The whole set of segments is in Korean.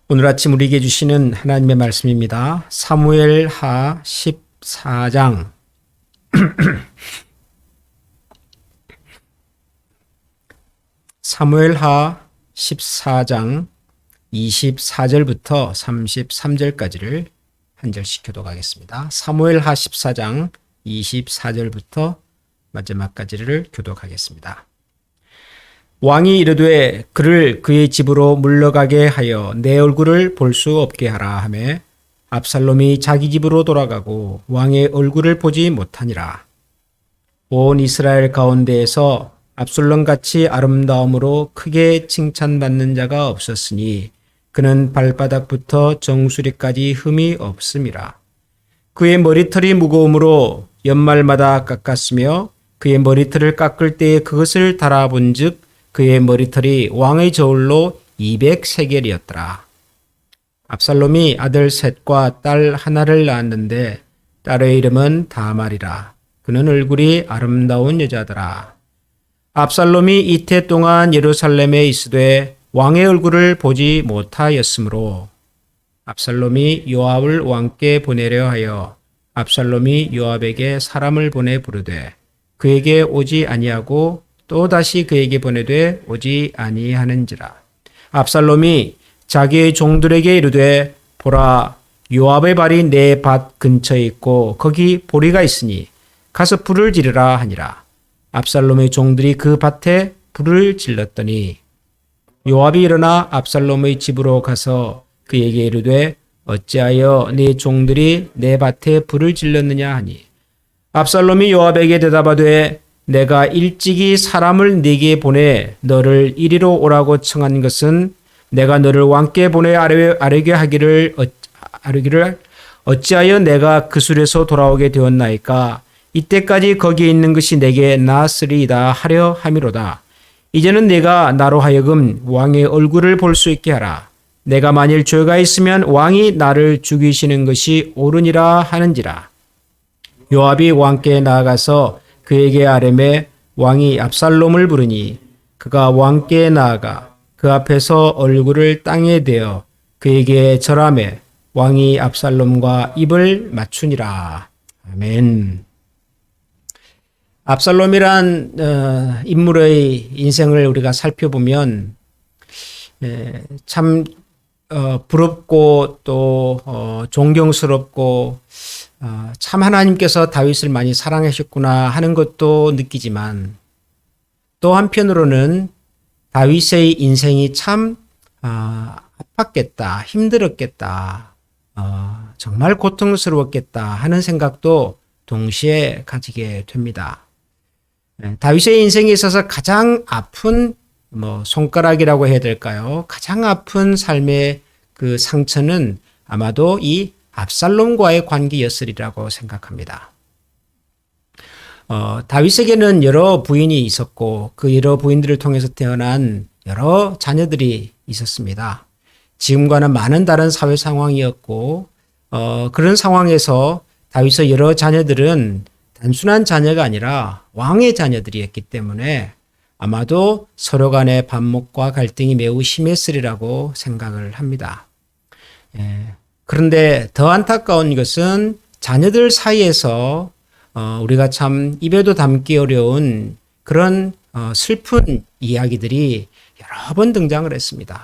오늘 아침 우리에게 주시는 하나님의 말씀입니다. 사무엘하 14장 사무엘하 14장 24절부터 33절까지를 한 절씩 교독하겠습니다. 사무엘하 14장 24절부터 마지막까지를 교독하겠습니다. 왕이 이르되 그를 그의 집으로 물러가게 하여 내 얼굴을 볼 수 없게 하라 하매 압살롬이 자기 집으로 돌아가고 왕의 얼굴을 보지 못하니라. 온 이스라엘 가운데에서 압살롬같이 아름다움으로 크게 칭찬받는 자가 없었으니 그는 발바닥부터 정수리까지 흠이 없음이라. 그의 머리털이 무거움으로 연말마다 깎았으며 그의 머리털을 깎을 때에 그것을 달아본즉 그의 머리털이 왕의 저울로 200세겔이었더라. 압살롬이 아들 셋과 딸 하나를 낳았는데 딸의 이름은 다말이라. 그는 얼굴이 아름다운 여자더라. 압살롬이 이태 동안 예루살렘에 있으되 왕의 얼굴을 보지 못하였으므로 압살롬이 요압을 왕께 보내려 하여 압살롬이 요압에게 사람을 보내 부르되 그에게 오지 아니하고 또 다시 그에게 보내되 오지 아니하는지라. 압살롬이 자기의 종들에게 이르되 보라, 요압의 발이 내 밭 근처에 있고 거기 보리가 있으니 가서 불을 지르라 하니라. 압살롬의 종들이 그 밭에 불을 질렀더니 요압이 일어나 압살롬의 집으로 가서 그에게 이르되 어찌하여 네 종들이 내 밭에 불을 질렀느냐 하니 압살롬이 요압에게 대답하되 내가 일찍이 사람을 네게 보내 너를 이리로 오라고 청한 것은 내가 너를 왕께 보내 아뢰게 하기를 어찌하여 내가 그 술에서 돌아오게 되었나이까. 이때까지 거기에 있는 것이 내게 나았으리이다 하려 함이로다. 이제는 네가 나로 하여금 왕의 얼굴을 볼 수 있게 하라. 내가 만일 죄가 있으면 왕이 나를 죽이시는 것이 옳으니라 하는지라. 요압이 왕께 나아가서 그에게 아뢰매 왕이 압살롬을 부르니 그가 왕께 나아가 그 앞에서 얼굴을 땅에 대어 그에게 절하매 왕이 압살롬과 입을 맞추니라. 아멘. 압살롬이란 인물의 인생을 우리가 살펴보면 참 부럽고 또 존경스럽고 참 하나님께서 다윗을 많이 사랑하셨구나 하는 것도 느끼지만 또 한편으로는 다윗의 인생이 참 아팠겠다, 힘들었겠다, 정말 고통스러웠겠다 하는 생각도 동시에 가지게 됩니다. 다윗의 인생에 있어서 가장 아픈 손가락이라고 해야 될까요? 가장 아픈 삶의 그 상처는 아마도 이 압살롬과의 관계였으리라고 생각합니다. 다윗에게는 여러 부인이 있었고 그 여러 부인들을 통해서 태어난 여러 자녀들이 있었습니다. 지금과는 많은 다른 사회 상황이었고 그런 상황에서 다윗의 여러 자녀들은 단순한 자녀가 아니라 왕의 자녀들이었기 때문에 아마도 서로 간의 반목과 갈등이 매우 심했으리라고 생각을 합니다. 그런데 더 안타까운 것은 자녀들 사이에서 우리가 참 입에도 담기 어려운 그런 슬픈 이야기들이 여러 번 등장을 했습니다.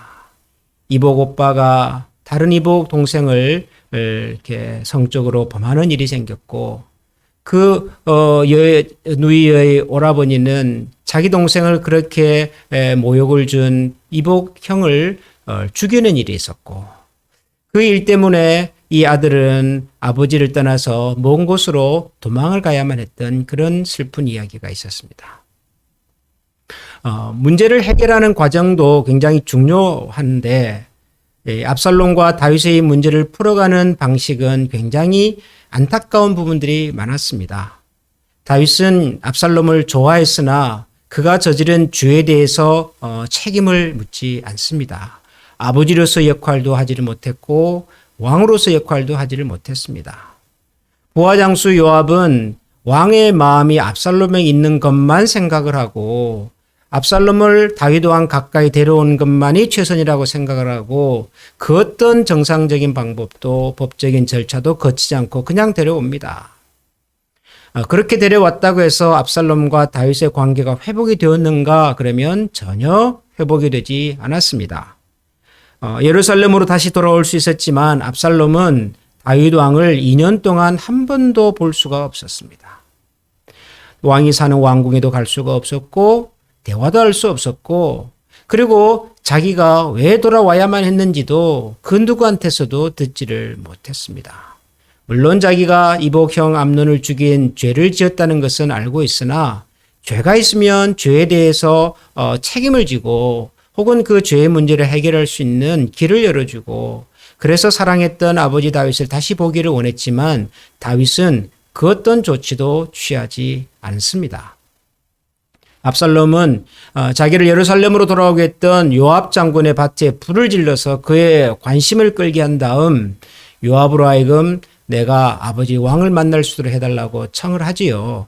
이복 오빠가 다른 이복 동생을 이렇게 성적으로 범하는 일이 생겼고 그 누이의 오라버니는 자기 동생을 그렇게 모욕을 준 이복 형을 죽이는 일이 있었고 그 일 때문에 이 아들은 아버지를 떠나서 먼 곳으로 도망을 가야만 했던 그런 슬픈 이야기가 있었습니다. 문제를 해결하는 과정도 굉장히 중요한데 압살롬과 다윗의 문제를 풀어가는 방식은 굉장히 안타까운 부분들이 많았습니다. 다윗은 압살롬을 좋아했으나 그가 저지른 죄에 대해서 책임을 묻지 않습니다. 아버지로서 역할도 하지를 못했고 왕으로서 역할도 하지를 못했습니다. 부하장수 요압은 왕의 마음이 압살롬에 있는 것만 생각을 하고 압살롬을 다윗 왕 가까이 데려온 것만이 최선이라고 생각을 하고 그 어떤 정상적인 방법도 법적인 절차도 거치지 않고 그냥 데려옵니다. 그렇게 데려왔다고 해서 압살롬과 다윗의 관계가 회복이 되었는가? 그러면 전혀 회복이 되지 않았습니다. 예루살렘으로 다시 돌아올 수 있었지만 압살롬은 다윗 왕을 2년 동안 한 번도 볼 수가 없었습니다. 왕이 사는 왕궁에도 갈 수가 없었고 대화도 할 수 없었고 그리고 자기가 왜 돌아와야만 했는지도 그 누구한테서도 듣지를 못했습니다. 물론 자기가 이복형 암논을 죽인 죄를 지었다는 것은 알고 있으나 죄가 있으면 죄에 대해서 책임을 지고 혹은 그 죄의 문제를 해결할 수 있는 길을 열어주고 그래서 사랑했던 아버지 다윗을 다시 보기를 원했지만 다윗은 그 어떤 조치도 취하지 않습니다. 압살롬은 자기를 예루살렘으로 돌아오게 했던 요압 장군의 밭에 불을 질러서 그의 관심을 끌게 한 다음 요압으로 하여금 내가 아버지 왕을 만날 수 있도록 해달라고 청을 하지요.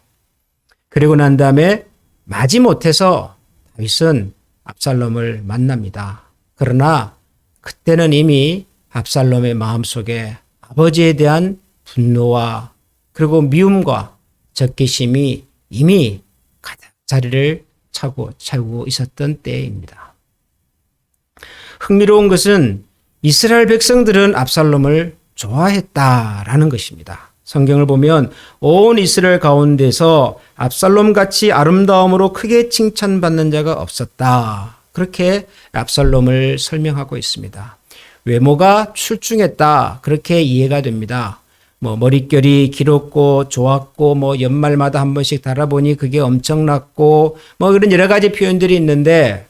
그리고 난 다음에 마지못해서 다윗은 압살롬을 만납니다. 그러나 그때는 이미 압살롬의 마음속에 아버지에 대한 분노와 그리고 미움과 적개심이 이미 가득 자리를 차고 있었던 때입니다. 흥미로운 것은 이스라엘 백성들은 압살롬을 좋아했다라는 것입니다. 성경을 보면 온 이스라엘 가운데서 압살롬같이 아름다움으로 크게 칭찬받는 자가 없었다. 그렇게 압살롬을 설명하고 있습니다. 외모가 출중했다. 그렇게 이해가 됩니다. 머릿결이 길었고 좋았고 연말마다 한 번씩 달아보니 그게 엄청났고 그런 여러 가지 표현들이 있는데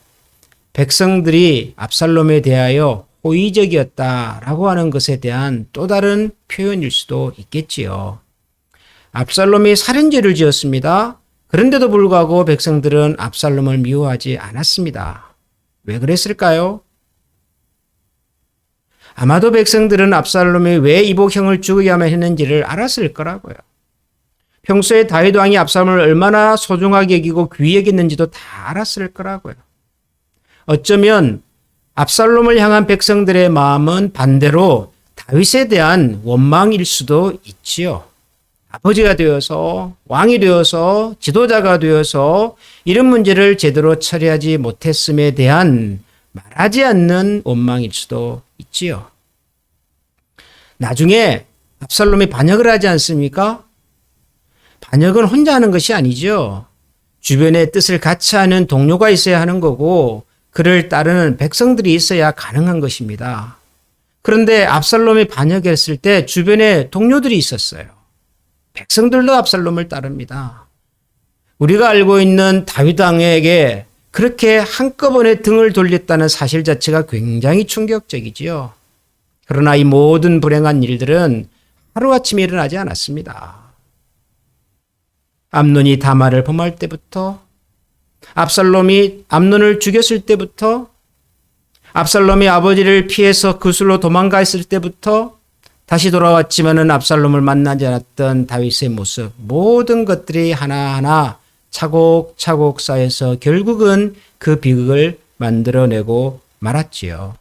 백성들이 압살롬에 대하여 호의적이었다라고 하는 것에 대한 또 다른 표현일 수도 있겠지요. 압살롬이 살인죄를 지었습니다. 그런데도 불구하고 백성들은 압살롬을 미워하지 않았습니다. 왜 그랬을까요? 아마도 백성들은 압살롬이 왜 이복형을 죽여야만 했는지를 알았을 거라고요. 평소에 다윗 왕이 압살롬을 얼마나 소중하게 여기고 귀히 여겼는지도 다 알았을 거라고요. 어쩌면 압살롬을 향한 백성들의 마음은 반대로 다윗에 대한 원망일 수도 있지요. 아버지가 되어서 왕이 되어서 지도자가 되어서 이런 문제를 제대로 처리하지 못했음에 대한 말하지 않는 원망일 수도 있지요. 나중에 압살롬이 반역을 하지 않습니까? 반역은 혼자 하는 것이 아니죠. 주변의 뜻을 같이 하는 동료가 있어야 하는 거고 그를 따르는 백성들이 있어야 가능한 것입니다. 그런데 압살롬이 반역했을 때 주변에 동료들이 있었어요. 백성들도 압살롬을 따릅니다. 우리가 알고 있는 다윗 왕에게 그렇게 한꺼번에 등을 돌렸다는 사실 자체가 굉장히 충격적이지요. 그러나 이 모든 불행한 일들은 하루아침에 일어나지 않았습니다. 암논이 다말을 범할 때부터, 압살롬이 암논을 죽였을 때부터, 압살롬이 아버지를 피해서 그술로 도망갔을 때부터 다시 돌아왔지만은 압살롬을 만나지 않았던 다윗의 모습, 모든 것들이 하나하나 차곡차곡 쌓여서 결국은 그 비극을 만들어내고 말았지요.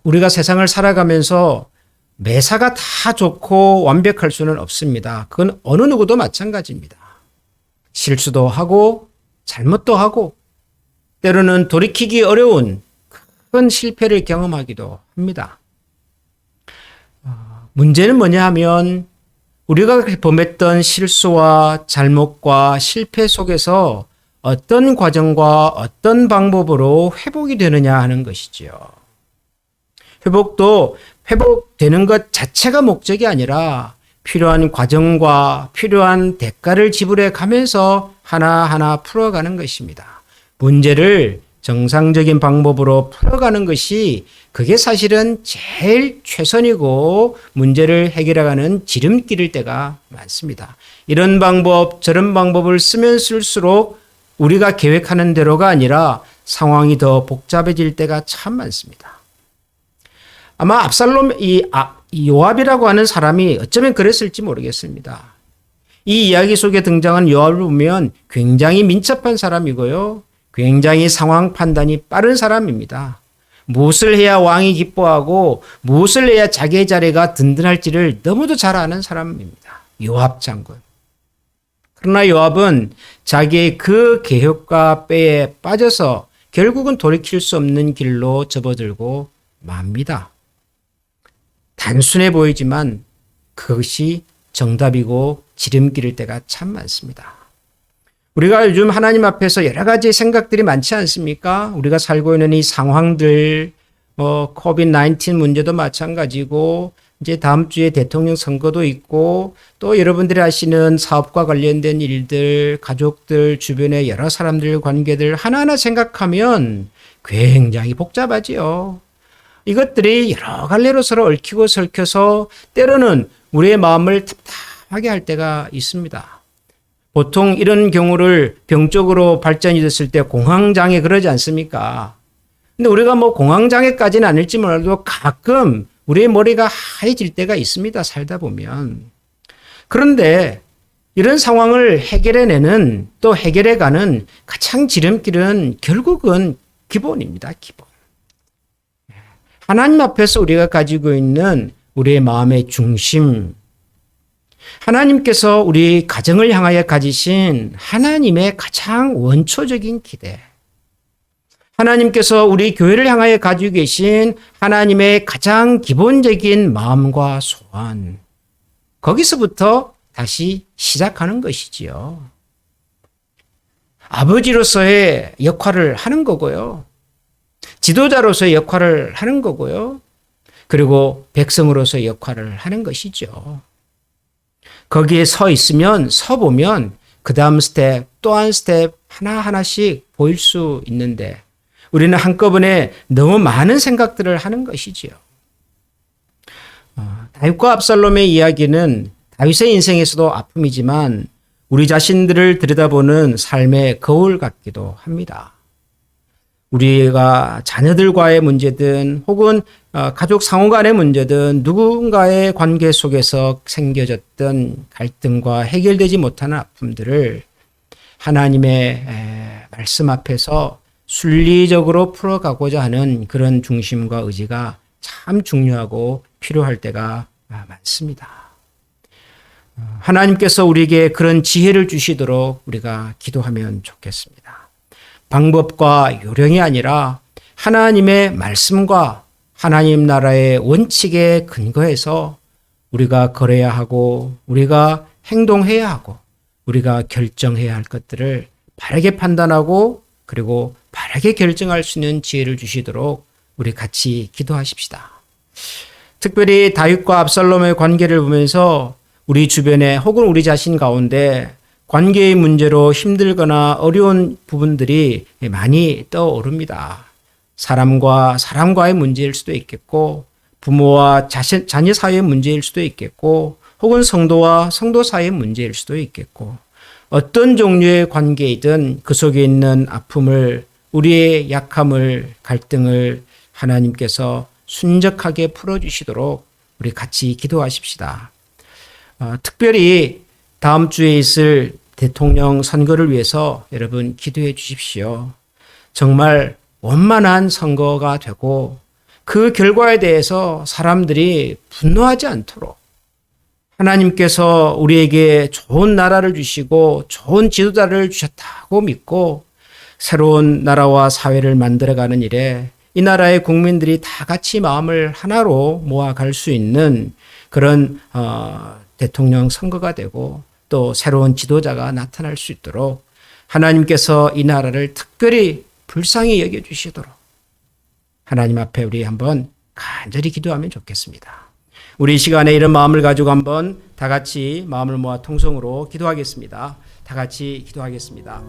우리가 세상을 살아가면서 매사가 다 좋고 완벽할 수는 없습니다. 그건 어느 누구도 마찬가지입니다. 실수도 하고 잘못도 하고 때로는 돌이키기 어려운 큰 실패를 경험하기도 합니다. 문제는 뭐냐 하면 우리가 범했던 실수와 잘못과 실패 속에서 어떤 과정과 어떤 방법으로 회복이 되느냐 하는 것이지요. 회복도 회복되는 것 자체가 목적이 아니라 필요한 과정과 필요한 대가를 지불해 가면서 하나하나 풀어가는 것입니다. 문제를 정상적인 방법으로 풀어가는 것이 그게 사실은 제일 최선이고 문제를 해결해가는 지름길일 때가 많습니다. 이런 방법 저런 방법을 쓰면 쓸수록 우리가 계획하는 대로가 아니라 상황이 더 복잡해질 때가 참 많습니다. 아마 압살롬, 이 요압이라고 하는 사람이 어쩌면 그랬을지 모르겠습니다. 이 이야기 속에 등장한 요압을 보면 굉장히 민첩한 사람이고요. 굉장히 상황 판단이 빠른 사람입니다. 무엇을 해야 왕이 기뻐하고 무엇을 해야 자기의 자리가 든든할지를 너무도 잘 아는 사람입니다. 요압 장군. 그러나 요압은 자기의 그 계획과 빼에 빠져서 결국은 돌이킬 수 없는 길로 접어들고 맙니다. 단순해 보이지만 그것이 정답이고 지름길일 때가 참 많습니다. 우리가 요즘 하나님 앞에서 여러 가지 생각들이 많지 않습니까? 우리가 살고 있는 이 상황들, 코비드-19 문제도 마찬가지고, 이제 다음 주에 대통령 선거도 있고, 또 여러분들이 아시는 사업과 관련된 일들, 가족들, 주변의 여러 사람들 관계들 하나하나 생각하면 굉장히 복잡하지요. 이것들이 여러 갈래로 서로 얽히고 설켜서 때로는 우리의 마음을 답답하게 할 때가 있습니다. 보통 이런 경우를 병적으로 발전이 됐을 때 공황장애 그러지 않습니까? 근데 우리가 뭐 공황장애까지는 아닐지 몰라도 가끔 우리의 머리가 하얘질 때가 있습니다. 살다 보면. 그런데 이런 상황을 해결해내는 또 해결해가는 가장 지름길은 결국은 기본입니다. 기본. 하나님 앞에서 우리가 가지고 있는 우리의 마음의 중심, 하나님께서 우리 가정을 향하여 가지신 하나님의 가장 원초적인 기대, 하나님께서 우리 교회를 향하여 가지고 계신 하나님의 가장 기본적인 마음과 소원, 거기서부터 다시 시작하는 것이지요. 아버지로서의 역할을 하는 거고요. 지도자로서의 역할을 하는 거고요. 그리고 백성으로서의 역할을 하는 것이죠. 거기에 서 있으면, 서 보면 그 다음 스텝, 또 한 스텝 하나하나씩 보일 수 있는데 우리는 한꺼번에 너무 많은 생각들을 하는 것이지요. 다윗과 압살롬의 이야기는 다윗의 인생에서도 아픔이지만 우리 자신들을 들여다보는 삶의 거울 같기도 합니다. 우리가 자녀들과의 문제든 혹은 가족 상호 간의 문제든 누군가의 관계 속에서 생겨졌던 갈등과 해결되지 못하는 아픔들을 하나님의 말씀 앞에서 순리적으로 풀어가고자 하는 그런 중심과 의지가 참 중요하고 필요할 때가 많습니다. 하나님께서 우리에게 그런 지혜를 주시도록 우리가 기도하면 좋겠습니다. 방법과 요령이 아니라 하나님의 말씀과 하나님 나라의 원칙에 근거해서 우리가 걸어야 하고 우리가 행동해야 하고 우리가 결정해야 할 것들을 바르게 판단하고 그리고 바르게 결정할 수 있는 지혜를 주시도록 우리 같이 기도하십시다. 특별히 다윗과 압살롬의 관계를 보면서 우리 주변에 혹은 우리 자신 가운데 관계의 문제로 힘들거나 어려운 부분들이 많이 떠오릅니다. 사람과 사람과의 문제일 수도 있겠고 부모와 자녀 사이의 문제일 수도 있겠고 혹은 성도와 성도 사이의 문제일 수도 있겠고 어떤 종류의 관계이든 그 속에 있는 아픔을 우리의 약함을 갈등을 하나님께서 순적하게 풀어주시도록 우리 같이 기도하십시다. 특별히 다음 주에 있을 대통령 선거를 위해서 여러분 기도해 주십시오. 정말 원만한 선거가 되고 그 결과에 대해서 사람들이 분노하지 않도록 하나님께서 우리에게 좋은 나라를 주시고 좋은 지도자를 주셨다고 믿고 새로운 나라와 사회를 만들어가는 일에 이 나라의 국민들이 다 같이 마음을 하나로 모아갈 수 있는 그런 대통령 선거가 되고 또 새로운 지도자가 나타날 수 있도록 하나님께서 이 나라를 특별히 불쌍히 여겨주시도록 하나님 앞에 우리 한번 간절히 기도하면 좋겠습니다. 우리 이 시간에 이런 마음을 가지고 한번 다 같이 마음을 모아 통성으로 기도하겠습니다. 다 같이 기도하겠습니다.